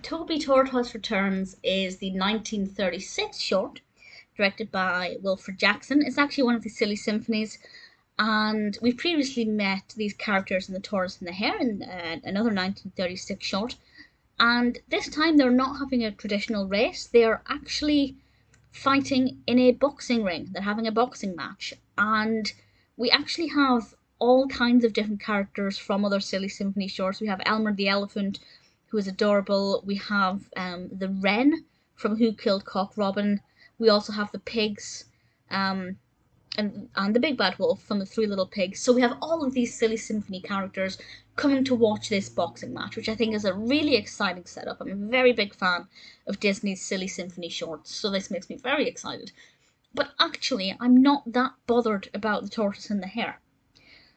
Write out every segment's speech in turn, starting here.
Toby Tortoise Returns is the 1936 short, directed by Wilfred Jackson. It's actually one of the silly symphonies, and we've previously met these characters in The Tortoise and the Hare in another 1936 short. And this time they're not having a traditional race, they are actually fighting in a boxing ring. They're having a boxing match, and we actually have all kinds of different characters from other silly symphony shorts. We have Elmer the elephant, who is adorable. We have the Wren from Who Killed Cock Robin. We also have the pigs, and the big bad wolf from the Three Little Pigs. So we have all of these silly symphony characters coming to watch this boxing match, which I think is a really exciting setup. I'm a very big fan of Disney's silly symphony shorts, so this makes me very excited. But actually, I'm not that bothered about the tortoise and the hare.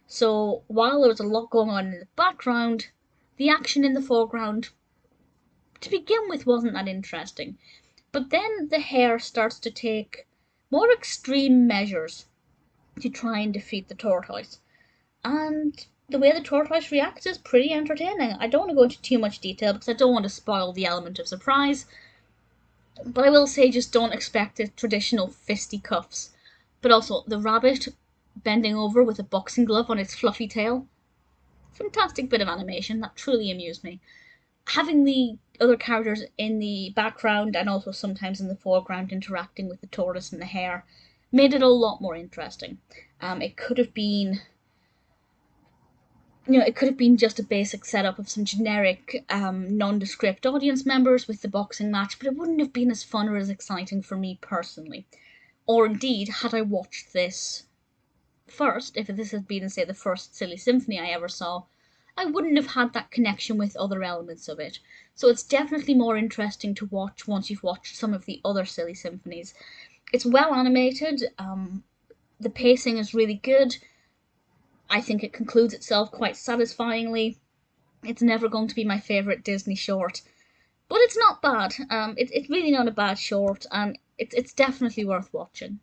So while there was a lot going on in the background, the action in the foreground, to begin with, wasn't that interesting. But then the hare starts to take more extreme measures to try and defeat the tortoise. And the way the tortoise reacts is pretty entertaining. I don't want to go into too much detail because I don't want to spoil the element of surprise. But I will say, just don't expect the traditional fisticuffs. But also, the rabbit bending over with a boxing glove on its fluffy tail. Fantastic bit of animation that truly amused me. Having the other characters in the background and also sometimes in the foreground interacting with the tortoise and the hare made it a lot more interesting. It could have been, just a basic setup of some generic, nondescript audience members with the boxing match, but it wouldn't have been as fun or as exciting for me personally. Or indeed, had I watched this first, if this had been, say, the first silly symphony I ever saw, I wouldn't have had that connection with other elements of it. So it's definitely more interesting to watch once you've watched some of the other silly symphonies. It's well animated, the pacing is really good. I think it concludes itself quite satisfyingly. It's never going to be my favourite Disney short, but it's not bad. It's really not a bad short, and it's definitely worth watching.